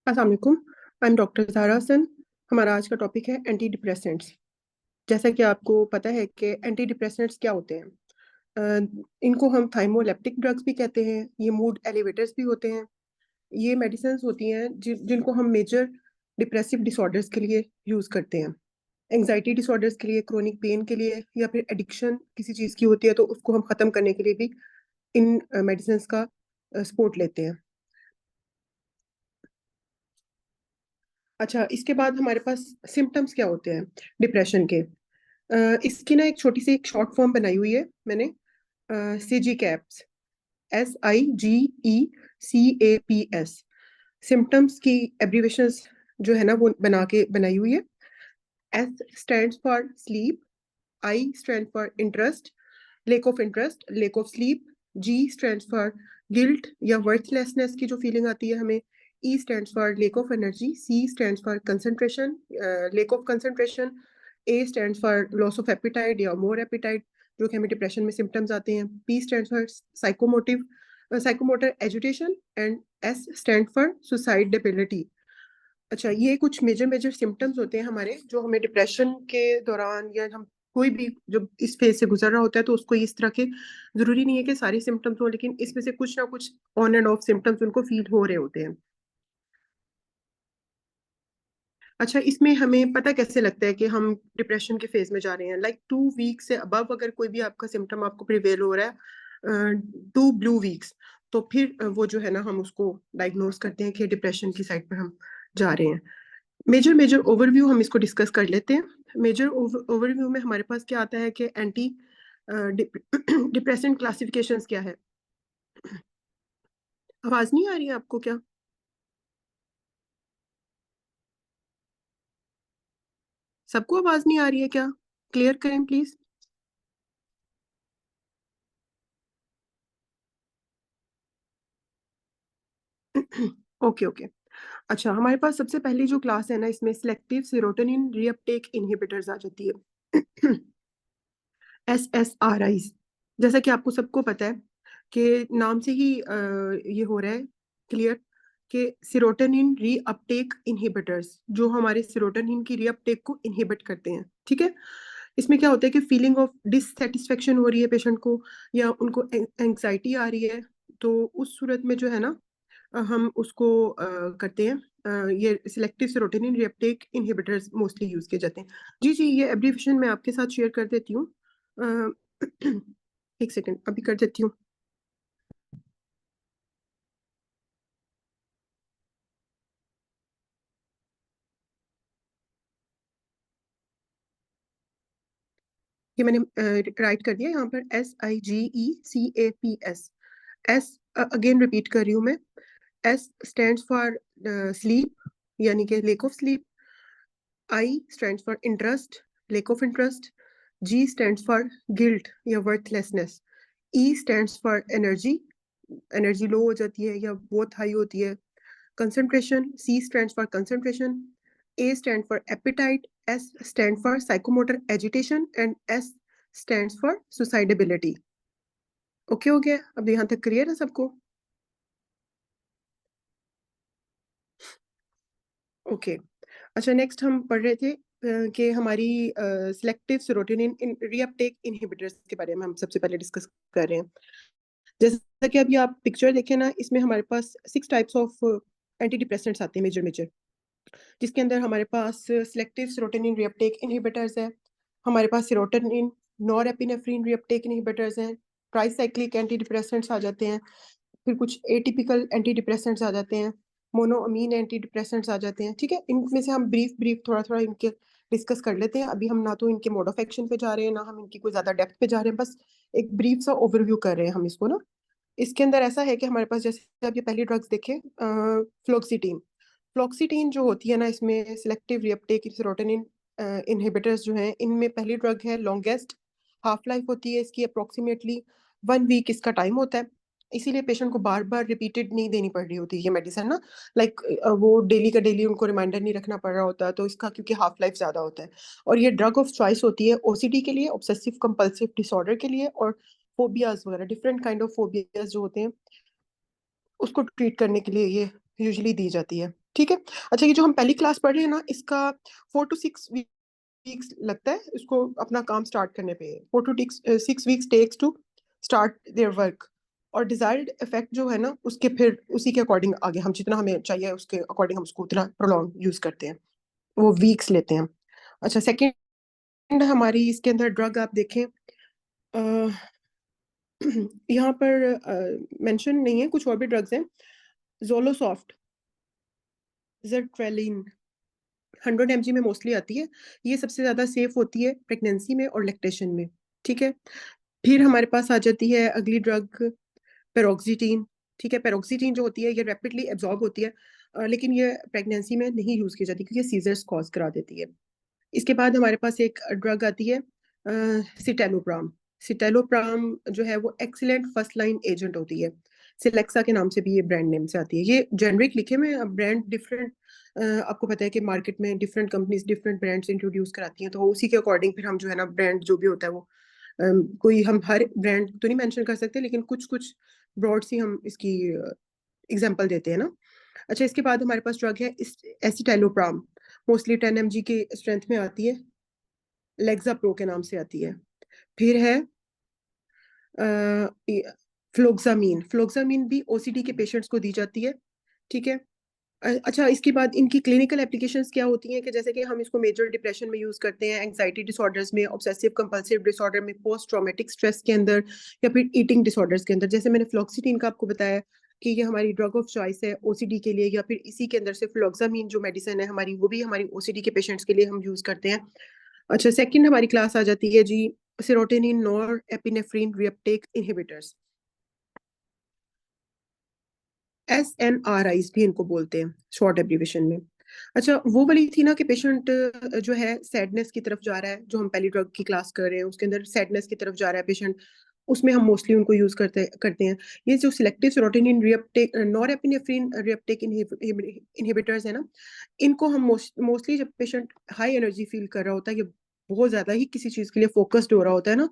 अस्सलाम वालेकुम। I am doctor Zara Hasan. हमारा आज का टॉपिक है एंटी डिप्रेसेंट्स। जैसा कि आपको पता है कि एंटी डिप्रेसेंट्स क्या होते हैं। इनको हम थाइमोलेप्टिक ड्रग्स भी कहते हैं। ये मूड एलिवेटर्स भी होते हैं। ये मेडिसिन्स होती हैं जिनको हम मेजर डिप्रेसिव डिसऑर्डर्स के लिए यूज़ करते हैं। एंग्जायटी डिसऑर्डर्स के लिए, क्रोनिक पेन के लिए, या फिर एडिक्शन किसी चीज़ की होती है तो उसको हम ख़त्म करने के लिए भी इन मेडिसिन्स का सपोर्ट लेते हैं। अच्छा, इसके बाद हमारे पास सिम्पटम्स क्या होते हैं डिप्रेशन के। इसकी ना एक छोटी सी एक शॉर्ट फॉर्म बनाई हुई है मैंने। CG caps, SIGECAPS। सिम्पटम्स की एब्रीवेशंस जो है ना वो बना के बनाई हुई है। S stands for sleep, I stand for interest, lack of sleep. G stands for guilt या वर्थलेसनेस की जो फीलिंग आती है हमें। E stands for lake of energy. C stands for concentration, lake of concentration. A stands for loss of appetite या मोर apatite, जो कि हमें डिप्रेशन में सिम्पटम्स आते हैं। P stands for psychomotor agitation and S stand for suicidability. अच्छा, ये कुछ मेजर मेजर सिम्पटम्स होते हैं हमारे, जो हमें डिप्रेशन के दौरान या हम कोई भी जो इस फेज से गुजर रहा होता है तो उसको इस तरह के जरूरी नहीं है कि सारे सिम्टम्स हो, लेकिन इसमें से कुछ ना कुछ ऑन एंड ऑफ सिम्टम्स उनको फील हो रहे होते हैं। अच्छा, इसमें हमें पता कैसे लगता है कि हम डिप्रेशन के फेज में जा रहे हैं। लाइक 2 वीक से अबव अगर कोई भी आपका सिम्टम आपको प्रिवेल हो रहा है, 2 ब्लू वीक्स, तो फिर वो जो है ना हम उसको डायग्नोज करते हैं कि डिप्रेशन की साइड पर हम जा रहे हैं। मेजर मेजर ओवरव्यू हम इसको डिस्कस कर लेते हैं। मेजर ओवरव्यू में हमारे पास क्या आता है कि एंटी डिप्रेसेंट क्लासिफिकेशंस क्या है। आवाज नहीं आ रही है आपको क्या? सबको आवाज नहीं आ रही है क्या? क्लियर करें प्लीज। Okay okay. अच्छा, हमारे पास सबसे पहली जो क्लास है ना, इसमें सिलेक्टिव सेरोटोनिन रीअपटेक इनहिबिटर्स आ जाती है। SSRIs। जैसा कि आपको सबको पता है कि नाम से ही ये हो रहा है क्लियर कि सेरोटोनिन रीअपटेक इनहिबिटर्स जो हमारे सेरोटोनिन की रीअपटेक को इनहिबिट करते हैं। ठीक है। इसमें क्या होता है कि फीलिंग ऑफ डिससेटिस्फेक्शन हो रही है पेशेंट को, या उनको एंग्जाइटी आ रही है, तो उस सूरत में जो है ना हम उसको करते हैं। ये selective serotonin reuptake inhibitors mostly use किए जाते हैं। जी जी, ये एब्रीविएशन मैं आपके साथ शेयर कर देती हूँ। अ, एक सेकंड, अभी कर देती हूँ। ये मैंने राइट कर दिया यहाँ पर, SIGECAPS। एस अगेन रिपीट कर रही हूँ मैं। S स्टैंड्स फॉर स्लीप, यानी कि lack of sleep. I stands for interest, lack of interest. G stands for guilt या worthlessness. E stands for energy, energy low हो जाती है या बहुत हाई होती है। Concentration, C stands for concentration. A stand for appetite, S stand for psychomotor agitation and S stands for suicidability. Okay हो गया? अब यहाँ तक क्लियर है सबको? ओके। अच्छा, नेक्स्ट हम पढ़ रहे थे कि हमारी सिलेक्टिव सेरोटोनिन रीअपटेक इनहिबिटर्स के बारे में हम सबसे पहले डिस्कस कर रहे हैं। जैसा कि अभी आप पिक्चर देखें ना, इसमें हमारे पास 6 टाइप्स ऑफ एंटी डिप्रेसेंट्स आते हैं मेजर मेजर, जिसके अंदर हमारे पास सिलेक्टिव सेरोटोनिन रीअपटेक इनहिबिटर्स है। हमारे पास सेरोटोनिन नॉरएपिनेफ्रिन रीअपटेक इनहिबिटर्स हैं। ट्राइसाइक्लिक एंटी डिप्रेसेंट्स आ जाते हैं। फिर कुछ एटिपिकल एंटी डिप्रेसेंट्स आ जाते हैं। मोनोअमीन एंटी डिप्रेसेंट्स आ जाते हैं। ठीक है, इनमें से हम ब्रीफ ब्रीफ थोड़ा थोड़ा इनके डिस्कस कर लेते हैं। अभी हम ना तो इनके मोड ऑफ एक्शन पे जा रहे हैं, ना हम इनकी कोई ज्यादा डेप्थ पे जा रहे हैं, बस एक ब्रीफ सा ओवरव्यू कर रहे हैं हम इसको ना। इसके अंदर ऐसा है कि हमारे पास, जैसे आप ये पहली ड्रग्स देखें, फ्लोक्सीटीन। फ्लोक्सीटीन जो होती है ना, इसमें सिलेक्टिव रीअपटेक सेरोटोनिन इनहिबिटर्स जो हैं, इनमें पहली ड्रग है। लॉन्गेस्ट हाफ लाइफ होती है इसकी, अप्रोक्सीमेटली 1 वीक इसका टाइम होता है। इसीलिए पेशेंट को बार बार रिपीटेड नहीं देनी पड़ रही होती ये मेडिसिन ना। लाइक वो डेली का डेली उनको रिमाइंडर नहीं रखना पड़ रहा होता, तो इसका क्योंकि हाफ लाइफ ज्यादा होता है। और ये ड्रग ऑफ चॉइस होती है ओसीडी के लिए, ऑब्सेसिव कंपल्सिव डिसऑर्डर के लिए, और फोबियाज वगैरह, डिफरेंट काइंड ऑफ फोबियाज जो होते हैं उसको ट्रीट करने के लिए ये यूजुअली दी जाती है। ठीक है। अच्छा, ये जो हम पहली क्लास पढ़ रहे हैं ना, इसका 4 to 6 वीक्स लगता है इसको अपना काम स्टार्ट करने पे। 4 to 6 weeks takes to start their work. और डिजायर्ड इफेक्ट जो है ना, उसके फिर उसी के अकॉर्डिंग आगे हम जितना हमें चाहिए उसके अकॉर्डिंग हम उसको उतना प्रोलॉन्ग यूज करते हैं, वो वीक्स लेते हैं। अच्छा, सेकेंड हमारी इसके अंदर ड्रग आप देखें, यहाँ पर मेंशन नहीं है, कुछ और भी ड्रग्स हैं। जोलोसॉफ्ट, जर्ट्रेलिन 100 mg में मोस्टली आती है। ये सबसे ज्यादा सेफ होती है प्रेगनेंसी में और लैक्टेशन में। ठीक है। फिर हमारे पास आ जाती है अगली ड्रग, पेरोक्सिटीन। ठीक है, पेरोक्सिटीन जो होती है ये रैपिडली एब्जॉर्ब होती है, लेकिन ये प्रेगनेंसी में नहीं यूज की जाती क्योंकि ये सीजर्स कॉज करा देती है। इसके बाद हमारे पास एक ड्रग आती है सिटेलोप्राम। सिटेलोप्राम जो है वो एक्सीलेंट फर्स्ट लाइन एजेंट होती है। सिलेक्सा के नाम से भी ये ब्रांड नेम से आती है। ये जेनरिक लिखे में ब्रांड डिफरेंट, आपको पता है कि मार्केट में different companies different brands introduce कराती हैं, तो उसी के अकॉर्डिंग फिर हम जो है ना ब्रांड जो भी होता है वो कोई हम हर ब्रांड तो नहीं मेंशन कर सकते, लेकिन कुछ कुछ ब्रॉड सी हम इसकी एग्जांपल देते हैं ना। अच्छा, इसके बाद हमारे पास ड्रग है एसिटाइलोप्राम। मोस्टली 10 mg के स्ट्रेंथ में आती है, लेग्जा प्रो के नाम से आती है। फिर है फ्लोक्सामीन। फ्लोक्सामीन भी ओसीडी के पेशेंट्स को दी जाती है। ठीक है। अच्छा, इसके बाद इनकी क्लिनिकल एप्लीकेशंस क्या होती हैं कि जैसे कि हम इसको मेजर डिप्रेशन में यूज करते हैं, एंजाइटी डिसऑर्डर्स में, ऑब्सेसिव कंपल्सिव डिसऑर्डर में, पोस्ट ट्रॉमेटिक स्ट्रेस के अंदर, या फिर ईटिंग डिसऑर्डर्स के अंदर। जैसे मैंने फ्लोक्सिटीन का आपको बताया कि ये हमारी ड्रग ऑफ चॉइस है ओसीडी के लिए, या फिर इसी के अंदर से फ्लोक्सामीन जो मेडिसिन है हमारी, वो भी हमारी ओसीडी के पेशेंट्स के लिए हम यूज करते हैं। अच्छा, सेकंड हमारी क्लास आ जाती है जी, serotonin nor epinephrine reuptake inhibitors. SNRIs भी इनको बोलते हैं शॉर्ट एब्रीवेशन में। अच्छा, वो वाली थी ना कि पेशेंट जो है सैडनेस की तरफ जा रहा है, जो हम पहली ड्रग की क्लास कर रहे हैं उसके अंदर सैडनेस की तरफ जा रहा है पेशेंट, उसमें हम मोस्टली उनको यूज करते करते हैं। ये जो selective serotonin reuptake norepinephrine reuptake inhibitors है ना, इनको हम मोस्टली जब पेशेंट हाई एनर्जी फील कर रहा होता है, ये बहुत ज्यादा ही किसी चीज के लिए फोकस्ड हो रहा होता है ना,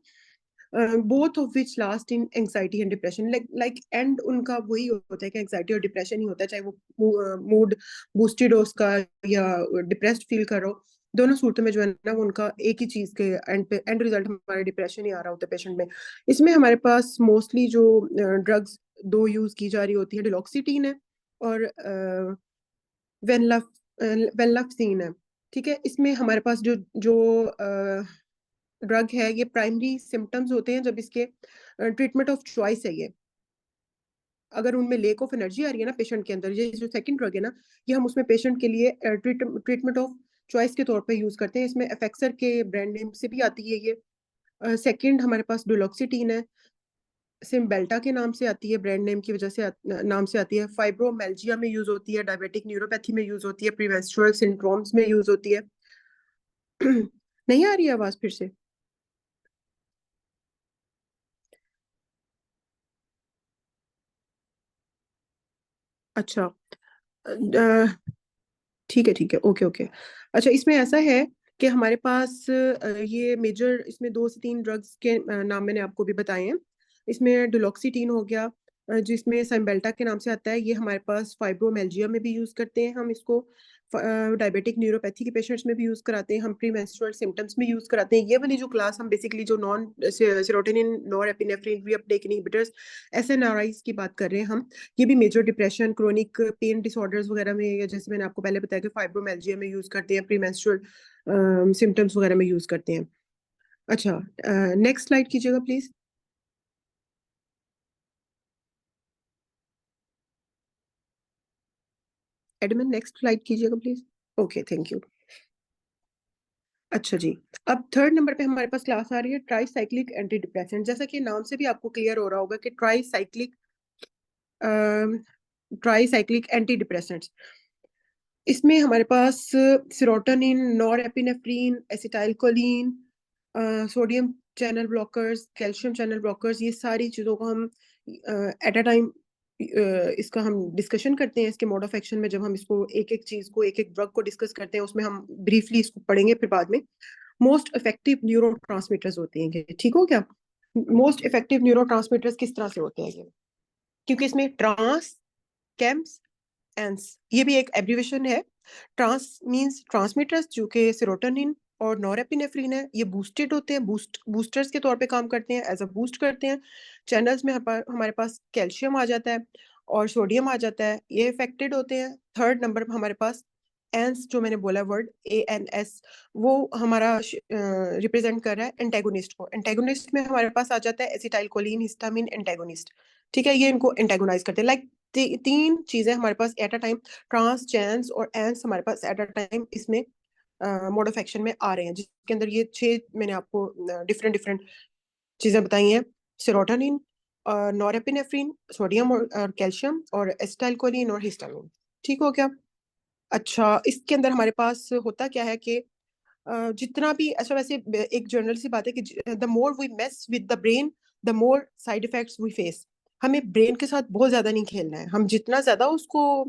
both of which last in anxiety and depression. Like and उनका वही होता है कि एंग्जाइटी और डिप्रेशन ही होता है, चाहे वो मूड बूस्टेड हो उसका या डिप्रेस्ड फील कर रहा हो। दोनों सूरतों में जो है ना वो उनका एक ही चीज के एंड रिजल्ट हमारा डिप्रेशन ही आ रहा होता है पेशेंट में। इसमें हमारे पास मोस्टली जो ड्रग्स दो यूज की जा रही होती है, डिलॉक्सिटीन है और वेनलफ वेनलफ्सीन है। ठीक है। इसमें हमारे पास जो जो ड्रग है, ये प्राइमरी सिम्टम्स होते हैं जब इसके ट्रीटमेंट ऑफ चॉइस है ये, अगर उनमें लेक ऑफ एनर्जी आ रही है ना पेशेंट के अंदर, ये जो सेकंड ड्रग है ना, ये हम उसमें पेशेंट के लिए ट्रीटमेंट ऑफ चॉइस के तौर पे यूज करते हैं। इसमें एफेक्सर के ब्रांड नेम से भी आती है ये। सेकंड हमारे पास डुलोक्सिटीन है, सिम्बेल्टा के नाम से आती है, ब्रांड नेम की वजह से नाम से आती है। फाइब्रोमेल्जिया में यूज होती है, डायबिटिक न्यूरोपैथी में यूज होती है, प्रीमेंस्ट्रुअल सिंड्रोम्स में यूज होती है। नहीं आ रही है आवाज फिर से? अच्छा, ठीक है, ठीक है, ओके ओके। अच्छा, इसमें ऐसा है कि हमारे पास ये मेजर इसमें 2 से 3 ड्रग्स के नाम मैंने आपको भी बताए हैं। इसमें डुलोक्सिटीन हो गया, जिसमें सैम्बेल्टा के नाम से आता है, ये हमारे पास फाइब्रोमेल्जिया में भी यूज करते हैं हम इसको, डायबिटिक न्यूरोपैथी के पेशेंट्स में भी यूज कराते हैं हम, प्री मेंस्ट्रुअल सिम्टम्स में यूज कराते हैं। ये वाली जो क्लास हम बेसिकली जो non serotonin norepinephrine reuptake inhibitors SNRIs की बात कर रहे हैं हम। ये भी major depression, chronic pain disorders वगैरह में, या जैसे मैंने आपको पहले बताया कि फाइब्रोमेल्जिया में यूज करते हैं, प्रीमेंस्ट्रुअल सिम्टम्स वगैरह में यूज करते हैं। अच्छा, नेक्स्ट स्लाइड कीजिएगा प्लीज। एडमिन नेक्स्ट स्लाइड कीजिएगा प्लीज। Okay, thank you. अच्छा जी, अब थर्ड नंबर पे हमारे पास क्लास आ रही है ट्राईसाइक्लिक एंटी डिप्रेसेंट। जैसा कि नाम से भी आपको क्लियर हो रहा होगा कि ट्राईसाइक्लिक एंटी डिप्रेसेंट्स, इसमें हमारे पास serotonin, norepinephrine, acetylcholine, sodium channel blockers, calcium channel blockers, ये सारी चीज़ों को हम एट अ टाइम इसका हम डिस्कशन करते हैं। इसके मोड ऑफ एक्शन में जब हम इसको एक एक चीज को एक एक ड्रग को डिस्कस करते हैं, उसमें हम ब्रीफली इसको पढ़ेंगे फिर बाद में। मोस्ट इफेक्टिव न्यूरो ट्रांसमीटर्स होते हैं ये, ठीक हो क्या? मोस्ट इफेक्टिव न्यूरो ट्रांसमीटर्स किस तरह से होते हैं ये, क्योंकि इसमें ट्रांस, कैम्स, एंस, ये भी एक एब्रीवेशन है। ट्रांस मींस ट्रांसमीटर्स, जो कि सेरोटोनिन और नॉरएपिनेफ्रिन है, ये बूस्टेड होते हैं, बूस्टर्स के तौर पे काम करते हैं, एज अ बूस्ट करते हैं। चैनल्स में हमारे पास कैल्शियम आ जाता है और सोडियम आ जाता है, ये इफेक्टेड होते हैं। थर्ड नंबर पर हमारे पास एंस, जो मैंने बोला वर्ड ANS, वो हमारा रिप्रेजेंट कर रहा है एंटेगोनिस्ट को। एंटेगोनिस्ट में हमारे पास आ जाता है एसिटाइल कोलिन हिस्टामिन एंटेगोनिस्ट। ठीक है, ये इनको एंटेगोनाइज करते हैं। लाइक तीन चीजें हमारे पास एट अ टाइम, ट्रांस, चैंस और एंस हमारे पास एट अ टाइम इसमें मोड ऑफ एक्शन में आ रहे हैं, जिसके अंदर ये 6 मैंने आपको डिफरेंट डिफरेंट चीजें बताई हैं। सेरोटोनिन, नॉरएपिनेफ्रिन, सोडियम और कैल्शियम, और एसिटाइलकोलिन और हिस्टामिन। ठीक हो गया। अच्छा, इसके अंदर हमारे पास होता क्या है कि जितना भी, अच्छा वैसे एक जनरल सी बात है कि the more we mess with the brain, the more side effects we face. हमें ब्रेन के साथ बहुत ज्यादा नहीं खेलना है। हम जितना ज्यादा उसको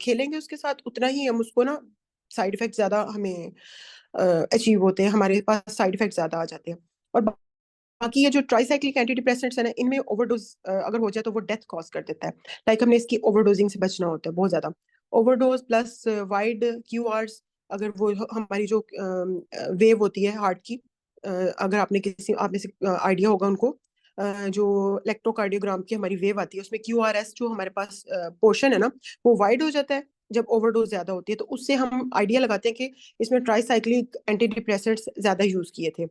खेलेंगे उसके साथ, उतना ही हम उसको ना साइड इफेक्ट ज्यादा हमें अचीव होते हैं, हमारे पास साइड इफेक्ट ज्यादा आ जाते हैं। और बाकी ये जो ट्राइसाइक्लिक एंटी डिप्रेसेंट्स है ना, इनमें ओवरडोज अगर हो जाए तो वो डेथ कॉज कर देता है। लाइक हमने इसकी ओवरडोजिंग से बचना होता है बहुत ज्यादा। ओवरडोज प्लस वाइड QRs, अगर वो हमारी जो वेव होती है हार्ट की, अगर आप में से आइडिया होगा उनको, जो इलेक्ट्रोकार्डियोग्राम की हमारी वेव आती है, उसमें QRS जो हमारे पास पोर्शन है ना, वो वाइड हो जाता है जब ओवरडोज ज्यादा होती है। तो उससे हम आइडिया लगाते हैं कि इसमें ट्राइसाइक्लिक एंटी डिप्रेसेंट्स ज्यादा यूज किए थे,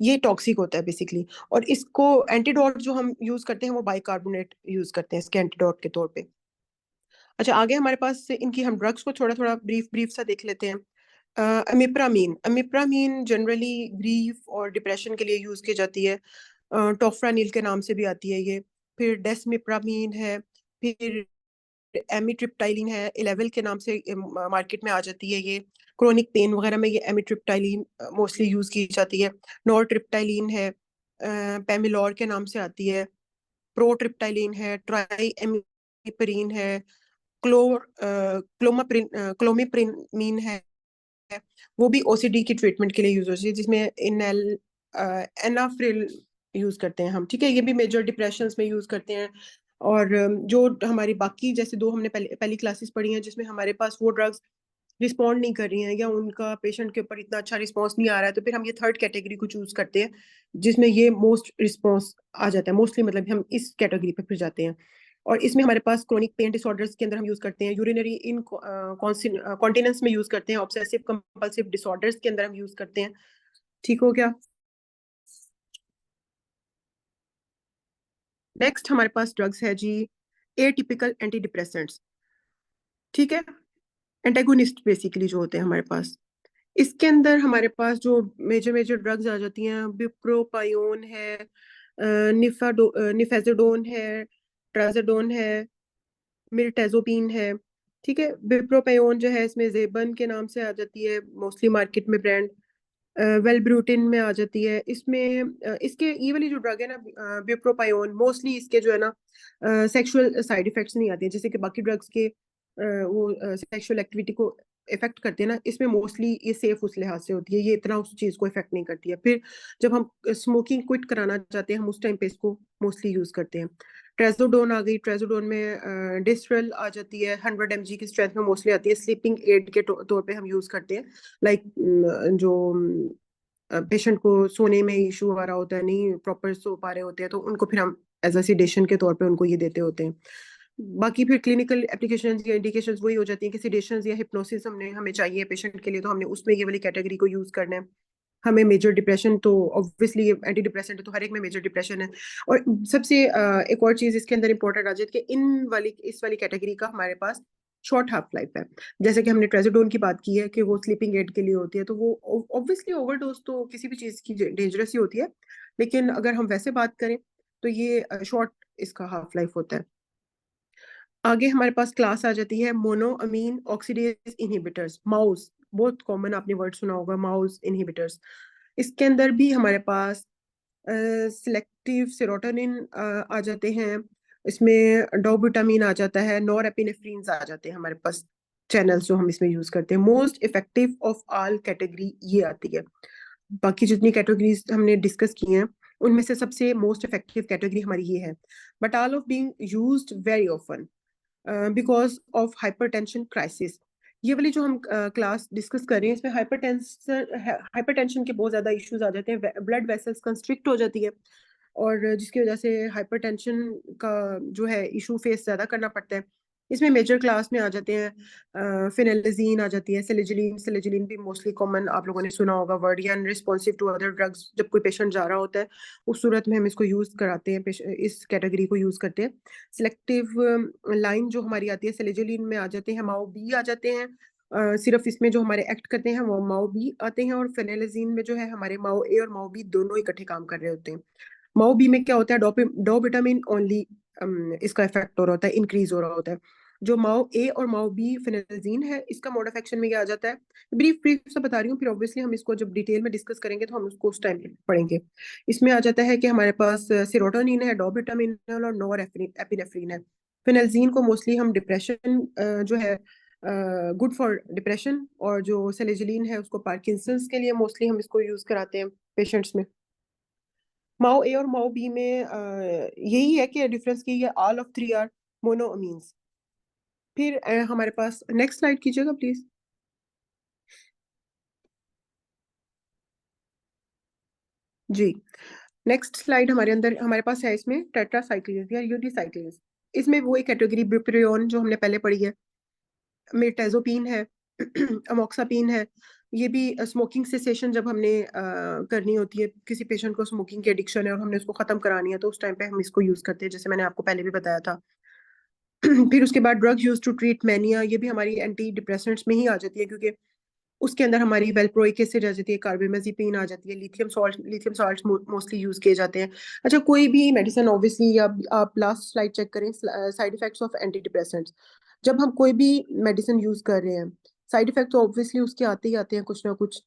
ये टॉक्सिक होता है बेसिकली। और इसको एंटीडोट जो हम यूज करते हैं, वो बाइकार्बोनेट यूज करते हैं इसके एंटीडोट के तौर पे। अच्छा, आगे हमारे पास इनकी हम ड्रग्स को थोड़ा थोड़ा ब्रीफ ब्रीफ सा देख लेते हैं। अमिप्रामीन, अमिप्रामीन जनरली ग्रीफ और डिप्रेशन के लिए यूज की जाती है। टोफ्रानिल के नाम से भी आती है ये। फिर डेसमिप्रामीन है, फिर एमिट्रिप्टाइलिन है, इलेवल के नाम से मार्केट में आ जाती है ये। क्रोनिक पेन वगैरह में ये एमिट्रिप्टाइलिन मोस्टली यूज की जाती है। नॉरट्रिप्टाइलिन है, पेमिलोर के नाम से आती है। प्रोट्रिप्टाइलिन है, ट्राई एमिपरीन है, क्लोमिप्रिमीन है, वो भी OCD की ट्रीटमेंट के लिए यूज होती है, जिसमें एनाफ्रिल यूज करते हैं हम। ठीक है, ये भी मेजर डिप्रेशन में यूज करते हैं। और जो हमारी बाकी जैसे दो हमने पहली क्लासेस पढ़ी हैं, जिसमें हमारे पास वो ड्रग्स रिस्पॉन्ड नहीं कर रही हैं या उनका पेशेंट के ऊपर इतना अच्छा रिस्पॉन्स नहीं आ रहा है, तो फिर हम ये थर्ड कैटेगरी को चूज करते हैं, जिसमें ये मोस्ट रिस्पॉन्स आ जाता है मोस्टली, मतलब हम इस कैटेगरी पे फिर जाते हैं। और इसमें हमारे पास क्रोनिक पेन डिसऑर्डर्स के अंदर हम यूज करते हैं, यूरिनरी इन कॉन्टिनेंस में यूज करते हैं, ऑब्सेसिव कंपल्सिव डिसऑर्डर्स के अंदर हम यूज करते हैं। ठीक हो गया। नेक्स्ट हमारे पास ड्रग्स है जी, एटिपिकल एंटी डिप्रेसेंट्स। ठीक है, एंटेगोनिस्ट बेसिकली जो होते हैं हमारे पास, इसके अंदर हमारे पास जो मेजर मेजर ड्रग्स आ जाती हैं, बिप्रोपायोन है, निफेजोडोन है, ट्राजोडोन है, मिर्टेजोपिन है। ठीक है, बिप्रोपायोन जो है इसमें जेबन के नाम से आ जाती है मोस्टली मार्केट में ब्रांड। वेलब्रूटिन में आ जाती है इसमें। इसके ये वाली जो ड्रग है ना, बिप्रोपायोन, मोस्टली इसके जो है ना सेक्सुअल साइड इफेक्ट्स नहीं आते हैं, जैसे कि बाकी ड्रग्स के वो सेक्सुअल एक्टिविटी को इफेक्ट करते हैं ना, इसमें मोस्टली ये सेफ उस लिहाज से होती है, ये इतना उस चीज को इफेक्ट नहीं करती है। फिर जब हम स्मोकिंग क्विट कराना चाहते हैं, हम उस टाइम पे इसको मोस्टली यूज करते हैं। ट्रेजोडोन आ गई, ट्रेजोडोन में डिस्ट्रल आ जाती है, 100 mg की स्ट्रेंथ में मोस्टली आती है, स्लीपिंग एड के तौर पे हम यूज करते हैं। लाइक जो पेशेंट को सोने में इशू आ रहा होता है, नहीं प्रॉपर सो पा रहे होते हैं, तो उनको फिर हम एज अ सिडेशन के तौर पे उनको ये देते होते हैं। बाकी फिर क्लिनिकल एप्लीकेशन या इंडिकेशंस वही हो जाती है कि सिडेशन या हिप्नोसिस हमें चाहिए पेशेंट के लिए, तो हमने उसमें ये वाली कैटेगरी को यूज करना है। हमें मेजर डिप्रेशन तो ऑब्वियसली एंटी डिप्रेसेंट है, तो हर एक में मेजर डिप्रेशन है। और सबसे एक और चीज इसके अंदर इंपॉर्टेंट आ जाती है कि इस वाली कैटेगरी का हमारे पास शॉर्ट हाफ लाइफ है। जैसे कि हमने ट्रेजोडोन की बात की है कि वो स्लीपिंग एड के लिए होती है, तो वो ऑब्वियसली ओवरडोज तो किसी भी चीज की डेंजरस ही होती है, लेकिन अगर हम वैसे बात करें तो ये शॉर्ट इसका हाफ लाइफ होता है। आगे हमारे पास क्लास आ जाती है मोनोअमीन ऑक्सीडेज इनहिबिटर्स, माउस, बहुत कॉमन आपने वर्ड सुना होगा, माउस इनहिबिटर्स। इसके अंदर भी हमारे पास सिलेक्टिव सेरोटोनिन आ जाते हैं, इसमें डोबुटामीन आ जाता है, नॉर एपिनेफ्रीन आ जाते हैं हमारे पास। चैनल्स जो हम इसमें यूज करते हैं, most effective of all category ये आती है। बाकी जितनी कैटेगरीज हमने डिस्कस की हैं, उनमें से सबसे मोस्ट इफेक्टिव कैटेगरी हमारी ये है, but all of being used very often. Because of hypertension crisis. ये वाली जो हम क्लास डिस्कस कर रहे हैं इसमें हाइपरटेंशन के बहुत ज्यादा इश्यूज आ जाते हैं, ब्लड वेसल्स कंस्ट्रिक्ट हो जाती है, और जिसकी वजह से हाइपरटेंशन का जो है इशू फेस ज्यादा करना पड़ता है। इसमें मेजर क्लास में आ जाते हैं फिनेलजीन आ जाती है, सेलिजिलिन। सेलिजिलिन भी मोस्टली कॉमन आप लोगों ने सुना होगा वर्ड, या अनरिस्पॉन्सिव टू अदर ड्रग्स। जब कोई पेशेंट जा रहा होता है उस सूरत में हम इसको यूज कराते हैं, इस कैटेगरी को यूज करते हैं। सिलेक्टिव लाइन जो हमारी आती है सेलिजिलिन में आ जाते हैं, माओ बी आ जाते हैं। सिर्फ इसमें जो हमारे एक्ट करते हैं वो माओ बी आते हैं, और फेनेलजीन में जो है हमारे माओ ए और माओ बी दोनों इकट्ठे काम कर रहे होते हैं। माओ बी में क्या होता है, डो विटामिन ओनली इसका इफेक्ट हो रहा होता है, इंक्रीज हो रहा होता है। जो माओ ए और माओ बी फिनेलजीन है, इसका मोड ऑफ एक्शन में क्या आ जाता है, ब्रीफ ब्रीफ से बता रही हूँ, फिर ऑब्वियसली हम इसको जब डिटेल में डिस्कस करेंगे तो हम उसको उस टाइम पे पढ़ेंगे। इसमें आ जाता है कि हमारे पास सेरोटोनिन है, डोपामिन है, और नोर एपिनेफ्रिन है। फिनेलजीन को मोस्टली हम डिप्रेशन जो है गुड फॉर डिप्रेशन, और जो सेलेजिलिन है उसको पार्किंसंस के लिए मोस्टली हम इसको यूज कराते हैं पेशेंट्स में। माओ ए और माओ बी में यही है कि डिफरेंस की ये ऑल ऑफ थ्री आर मोनोअमीन्स। फिर हमारे पास नेक्स्ट स्लाइड कीजिएगा प्लीज। जी, नेक्स्ट स्लाइड हमारे अंदर हमारे पास है, इसमें टेट्रासाइक्लिन या यूनिसाइक्लिन। इसमें वो एक कैटेगरी ब्यूपीरियोन जो हमने पहले पढ़ी है, मिर्टेजोपिन है, अमोक्सापिन है। ये भी स्मोकिंग सेसेशन जब हमने करनी होती है, किसी पेशेंट को स्मोकिंग की एडिक्शन है और हमने उसको खत्म करानी है, तो उस टाइम पे हम इसको यूज करते हैं, जैसे मैंने आपको पहले भी बताया था। फिर उसके बाद drug use to treat mania, ये भी हमारी एंटी डिप्रेसेंट्स में ही आ जाती है, क्योंकि उसके अंदर हमारी वेलप्रोइक एसिड आ जाती है, कार्बामेज़ेपिन आ जाती है, लिथियम सॉल्ट मोस्टली यूज किए जाते हैं। अच्छा, कोई भी मेडिसिन ऑब्वियसली, या आप लास्ट स्लाइड चेक करें, side effects of anti depressants. जब हम कोई भी मेडिसिन यूज कर रहे हैं, साइड इफेक्ट तो ऑब्वियसली उसके आते ही आते हैं कुछ ना कुछ।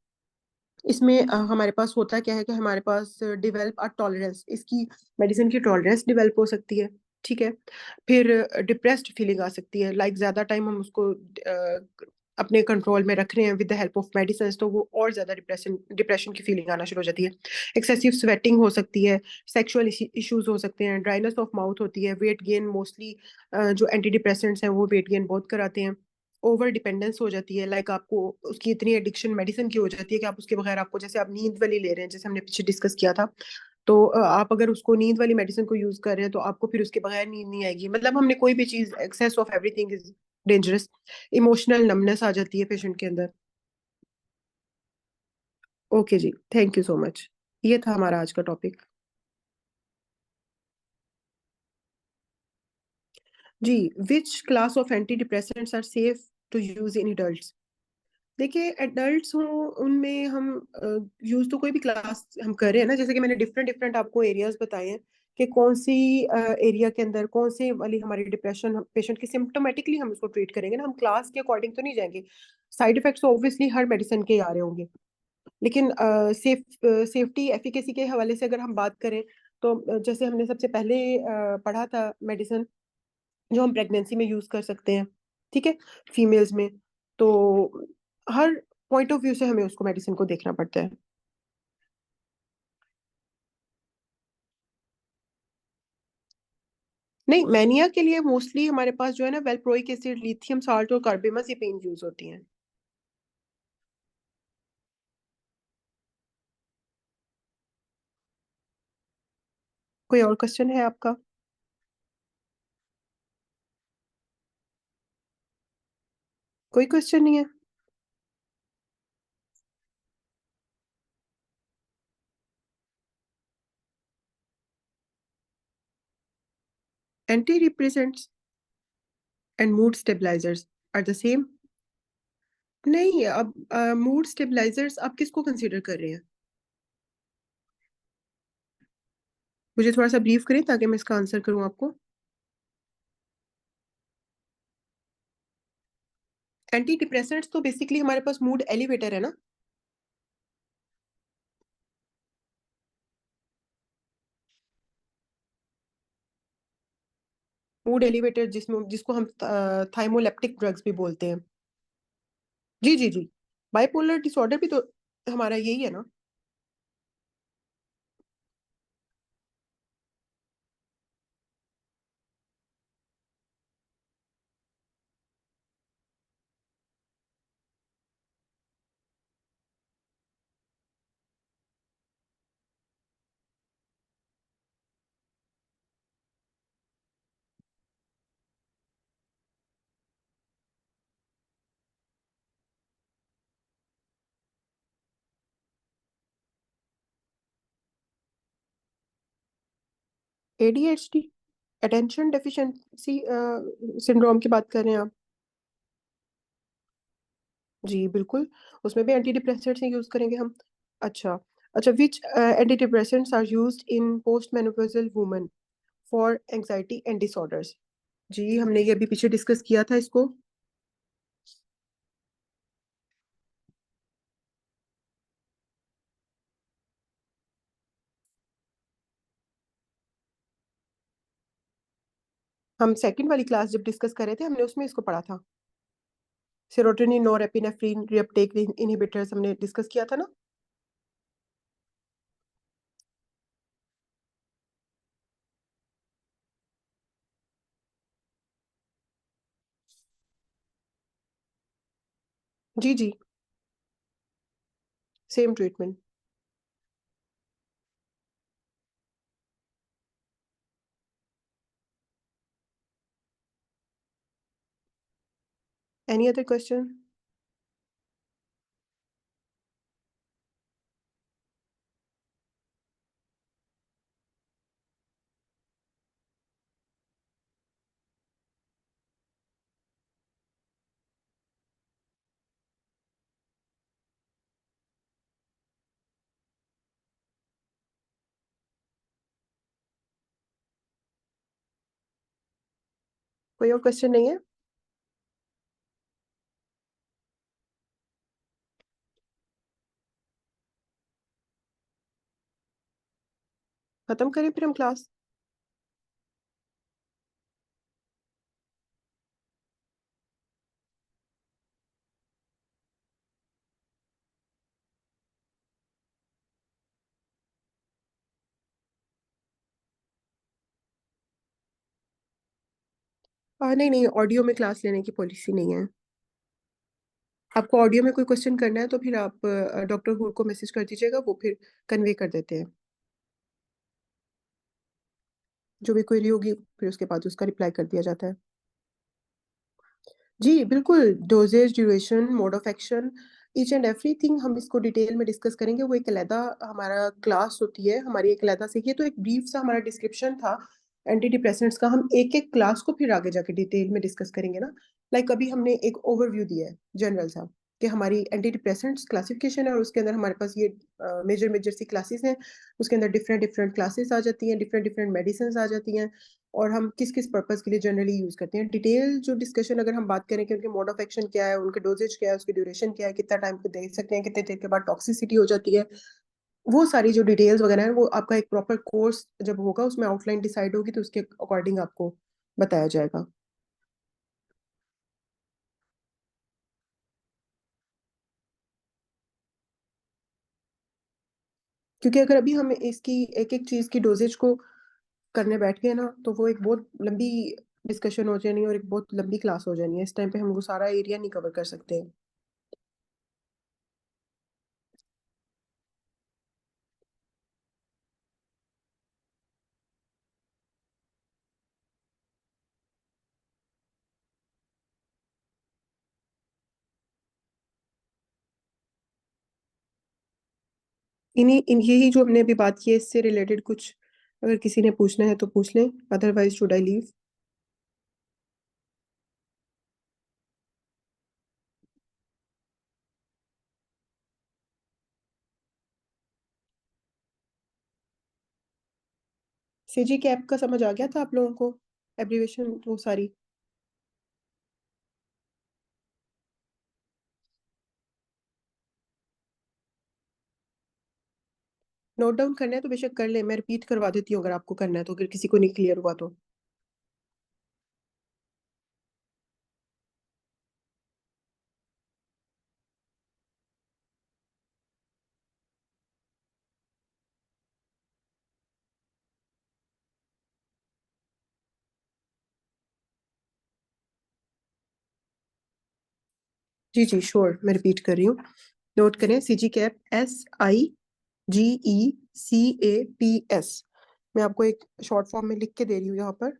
इसमें हमारे पास होता क्या है कि हमारे पास डिवेल्प अ टॉलरेंस, इसकी मेडिसिन की टॉलरेंस डिवेल्प हो सकती है। ठीक है। फिर डिप्रेस्ड फीलिंग आ सकती है, लाइक ज्यादा टाइम हम उसको अपने कंट्रोल में रख रहे हैं with the help of medicine, तो वो और ज्यादा डिप्रेशन डिप्रेशन की फीलिंग आना शुरू हो जाती है। एक्सेसिव स्वेटिंग हो सकती है, सेक्सुअल इश्यूज हो सकते हैं, ड्राइनेस ऑफ माउथ होती है, वेट गेन मोस्टली जो एंटी डिप्रेसेंट्स हैं वो वेट गेन बहुत कराते हैं। ओवर डिपेंडेंस हो जाती है, लाइक आपको उसकी इतनी एडिक्शन मेडिसिन की हो जाती है कि आप उसके बगैर, आपको जैसे आप नींद वाली ले रहे हैं जैसे हमने पीछे डिस्कस किया था, तो आप अगर उसको नींद वाली मेडिसिन को यूज कर रहे हैं तो आपको फिर उसके बगैर नींद नहीं आएगी। मतलब हमने कोई भी चीज, excess of everything is dangerous. Emotional numbness आ जाती है पेशेंट के अंदर। ओके जी, थैंक यू सो मच। ये था हमारा आज का टॉपिक। जी, which class of anti depressants are safe to use in adults. देखिए, एडल्ट्स हो उनमें हम यूज तो कोई भी क्लास हम कर रहे हैं ना, जैसे कि मैंने डिफरेंट डिफरेंट आपको एरियाज बताए हैं कि कौन सी एरिया के अंदर कौन से वाली हमारी डिप्रेशन पेशेंट की सिम्टोमेटिकली हम उसको ट्रीट करेंगे ना, हम क्लास के अकॉर्डिंग तो नहीं जाएंगे। साइड इफेक्ट्स ऑब्वियसली हर मेडिसिन के आ रहे होंगे, लेकिन सेफ्टी एफिकेसी के हवाले से अगर हम बात करें, तो जैसे हमने सबसे पहले पढ़ा था मेडिसिन जो हम प्रेगनेंसी में यूज कर सकते हैं, ठीक है, फीमेल्स में। तो हर पॉइंट ऑफ व्यू से हमें उसको मेडिसिन को देखना पड़ता है। नहीं, मैनिया के लिए मोस्टली हमारे पास जो है ना वेलप्रोइक एसिड, लिथियम साल्ट और कार्बामेज़ेपिन यूज होती हैं। कोई और क्वेश्चन है आपका? कोई क्वेश्चन नहीं है? Antidepressants and mood stabilisers are the same? नहीं, अब मूड स्टेबलाइजर्स आप किसको कंसीडर कर रहे हैं? मुझे थोड़ा सा ब्रीफ करें ताकि मैं इसका आंसर करूं आपको। एंटी डिप्रेसेंट्स तो बेसिकली हमारे पास मूड एलिवेटर है ना। मूड एलिवेटर जिसमें जिसको हम थाइमोलेप्टिक ड्रग्स भी बोलते हैं। जी जी जी, बाइपोलर डिसऑर्डर भी तो हमारा यही है ना। ADHD, अटेंशन डेफिशिएंसी सिंड्रोम की बात कर रहे हैं आप? जी बिल्कुल, उसमें भी एंटी डिप्रेसेंट्स ही यूज करेंगे हम। अच्छा, अच्छा, which anti depressants are used in post menopausal women for anxiety and disorders? जी, हमने ये अभी पीछे डिस्कस किया था इसको। हम सेकंड वाली क्लास जब डिस्कस कर रहे थे हमने उसमें इसको पढ़ा था। सेरोटोनिन, नॉरएपिनेफ्रिन, रीअपटेक इनहिबिटर्स हमने डिस्कस किया था ना। जी जी, same treatment. Any other question? कोई और क्वेश्चन नहीं है? खत्म करें फिर हम क्लास? नहीं नहीं, ऑडियो में क्लास लेने की पॉलिसी नहीं है। आपको ऑडियो में कोई क्वेश्चन करना है तो फिर आप डॉक्टर हुड को मैसेज कर दीजिएगा, वो फिर कन्वे कर देते हैं। जो भी क्वेरी होगी फिर उसके बाद उसका रिप्लाई कर दिया जाता है। जी बिल्कुल, dosages, duration, mode of action, each and everything हम इसको डिटेल में डिस्कस करेंगे। वो एक अलहदा हमारा क्लास होती है, हमारी एक अलहदा से। ये तो एक ब्रीफ सा हमारा डिस्क्रिप्शन था एंटी डिप्रेसेंट्स का। हम एक एक क्लास को फिर आगे जाके डिटेल में डिस्कस करेंगे ना। लाइक अभी हमने एक ओवरव्यू दिया है जनरल सा, कि हमारी एंटी डिप्रेसेंट्स क्लासिफिकेशन है और उसके अंदर हमारे पास ये मेजर मेजर सी क्लासेस हैं। उसके अंदर डिफरेंट डिफरेंट क्लासेस आ जाती हैं, डिफरेंट डिफरेंट मेडिसिन आ जाती हैं, और हम किस किस पर्पस के लिए जनरली यूज करते हैं। डिटेल जो डिस्कशन अगर हम बात करें कि उनके मोड ऑफ एक्शन क्या है, उनके डोजेज क्या है, उसकी ड्यूरेशन क्या है, कितना टाइम पे दे सकते हैं, कितने देर के बाद टॉक्सिसिटी हो जाती है, वो सारी जो डिटेल्स वगैरह है वो आपका एक प्रॉपर कोर्स जब होगा उसमें आउटलाइन डिसाइड होगी तो उसके अकॉर्डिंग आपको बताया जाएगा। क्योंकि अगर अभी हम इसकी एक एक चीज की डोजेज को करने बैठ गए ना तो वो एक बहुत लंबी डिस्कशन हो जानी है और एक बहुत लंबी क्लास हो जानी है। इस टाइम पे हम वो सारा एरिया नहीं कवर कर सकते। यही जो हमने अभी बात की है इससे रिलेटेड कुछ अगर किसी ने पूछना है तो पूछ लें, otherwise should I leave? CG cap का समझ आ गया था आप लोगों को? एब्रीवेशन वो सारी नोट डाउन करना है तो बेशक कर ले, मैं रिपीट करवा देती हूँ अगर आपको करना है तो, अगर किसी को नहीं क्लियर हुआ तो। जी जी श्योर, मैं रिपीट कर रही हूँ। नोट करें, सीजी कैप, SIGECAPS। मैं आपको एक शॉर्ट फॉर्म में लिख के दे रही हूँ यहाँ पर।